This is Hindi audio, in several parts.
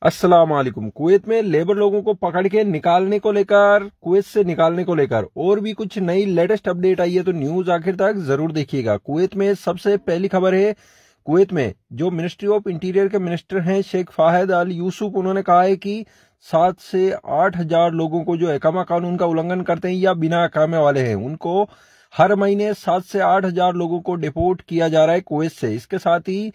अस्सलाम वालेकुम। कुवैत में लेबर लोगों को पकड़ के निकालने को लेकर, कुवैत से निकालने को लेकर और भी कुछ नई लेटेस्ट अपडेट आई है, तो न्यूज आखिर तक जरूर देखिएगा। कुवैत में सबसे पहली खबर है, कुवैत में जो मिनिस्ट्री ऑफ इंटीरियर के मिनिस्टर हैं शेख फाहद अल यूसुफ, उन्होंने कहा है कि 7 से 8 हजार लोगों को जो एकामा कानून का उल्लंघन करते हैं या बिना एकामे वाले हैं, उनको हर महीने 7 से 8 हजार लोगों को डिपोर्ट किया जा रहा है कुवैत से। इसके साथ ही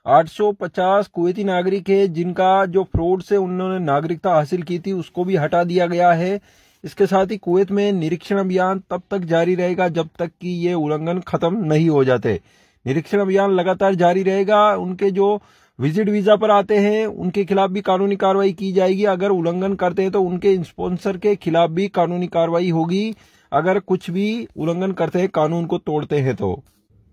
850 कुवैती नागरिक है जिनका जो फ्रॉड से उन्होंने नागरिकता हासिल की थी उसको भी हटा दिया गया है। इसके साथ ही कुवैत में निरीक्षण अभियान तब तक जारी रहेगा जब तक कि ये उल्लंघन खत्म नहीं हो जाते। निरीक्षण अभियान लगातार जारी रहेगा। उनके जो विजिट वीजा पर आते हैं उनके खिलाफ भी कानूनी कार्रवाई की जाएगी। अगर उल्लंघन करते हैं तो उनके स्पॉन्सर के खिलाफ भी कानूनी कार्रवाई होगी, अगर कुछ भी उल्लंघन करते हैं, कानून को तोड़ते हैं। तो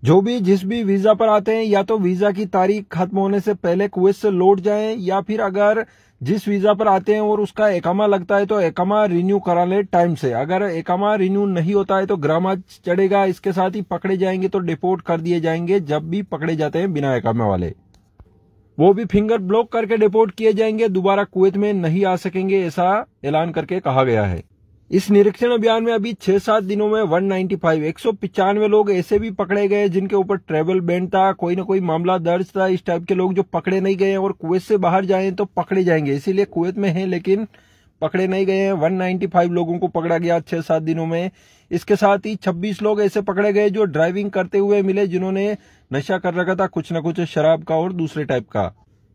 जो भी जिस भी वीजा पर आते हैं, या तो वीजा की तारीख खत्म होने से पहले कुवैत से लौट जाएं, या फिर अगर जिस वीजा पर आते हैं और उसका एकामा लगता है तो एकामा रिन्यू करा ले टाइम से। अगर एकामा रिन्यू नहीं होता है तो ग्रामा चढ़ेगा। इसके साथ ही पकड़े जाएंगे तो डिपोर्ट कर दिए जाएंगे। जब भी पकड़े जाते हैं बिना एकामा वाले, वो भी फिंगर ब्लॉक करके डिपोर्ट किए जाएंगे, दोबारा कुवैत में नहीं आ सकेंगे, ऐसा ऐलान करके कहा गया है। इस निरीक्षण अभियान में अभी 6-7 दिनों में 195 लोग ऐसे भी पकड़े गए जिनके ऊपर ट्रेवल बैन था, कोई ना कोई मामला दर्ज था। इस टाइप के लोग जो पकड़े नहीं गए हैं और कुवैत से बाहर जाएं तो पकड़े जाएंगे, इसीलिए कुवैत में हैं लेकिन पकड़े नहीं गए हैं। 195 लोगों को पकड़ा गया 6-7 दिनों में। इसके साथ ही 26 लोग ऐसे पकड़े गए जो ड्राइविंग करते हुए मिले, जिन्होंने नशा कर रखा था, कुछ न कुछ शराब का और दूसरे टाइप का।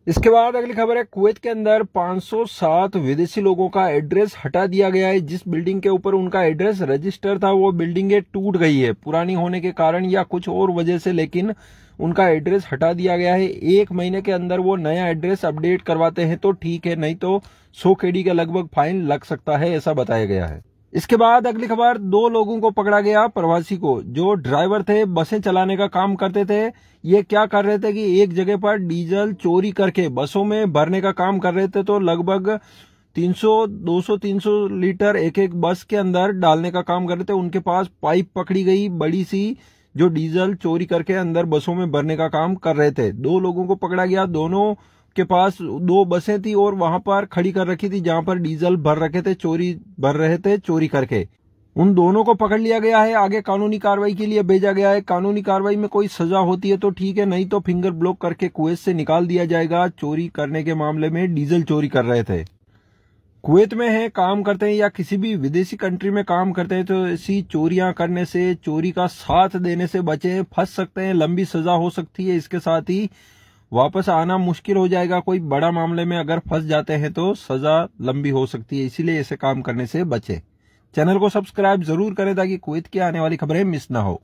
इसके बाद अगली खबर है, कुवैत के अंदर 507 विदेशी लोगों का एड्रेस हटा दिया गया है। जिस बिल्डिंग के ऊपर उनका एड्रेस रजिस्टर था वो बिल्डिंगें टूट गई है पुरानी होने के कारण या कुछ और वजह से, लेकिन उनका एड्रेस हटा दिया गया है। 1 महीने के अंदर वो नया एड्रेस अपडेट करवाते हैं तो ठीक है, नहीं तो 100 KD के लगभग फाइन लग सकता है, ऐसा बताया गया है। इसके बाद अगली खबर, 2 लोगों को पकड़ा गया, प्रवासी को, जो ड्राइवर थे, बसें चलाने का काम करते थे। ये क्या कर रहे थे कि एक जगह पर डीजल चोरी करके बसों में भरने का काम कर रहे थे। तो लगभग 200-300 लीटर एक बस के अंदर डालने का काम कर रहे थे। उनके पास पाइप पकड़ी गई बड़ी सी, जो डीजल चोरी करके अंदर बसों में भरने का काम कर रहे थे। 2 लोगों को पकड़ा गया। दोनों के पास 2 बसें थी और वहां पर खड़ी कर रखी थी जहां पर डीजल भर रखे थे, भर रहे थे चोरी करके। उन दोनों को पकड़ लिया गया है। आगे कानूनी कार्रवाई के लिए भेजा गया है। कानूनी कार्रवाई में कोई सजा होती है तो ठीक है, नहीं तो फिंगर ब्लॉक करके कुवैत से निकाल दिया जाएगा। चोरी करने के मामले में डीजल चोरी कर रहे थे, कुवैत में है, काम करते हैं या किसी भी विदेशी कंट्री में काम करते हैं, तो ऐसी चोरियां करने से, चोरी का साथ देने से बचें। फंस सकते हैं, लंबी सजा हो सकती है। इसके साथ ही वापस आना मुश्किल हो जाएगा। कोई बड़ा मामले में अगर फंस जाते हैं तो सजा लंबी हो सकती है, इसीलिए ऐसे काम करने से बचें। चैनल को सब्सक्राइब जरूर करें ताकि कुवैत की आने वाली खबरें मिस ना हो।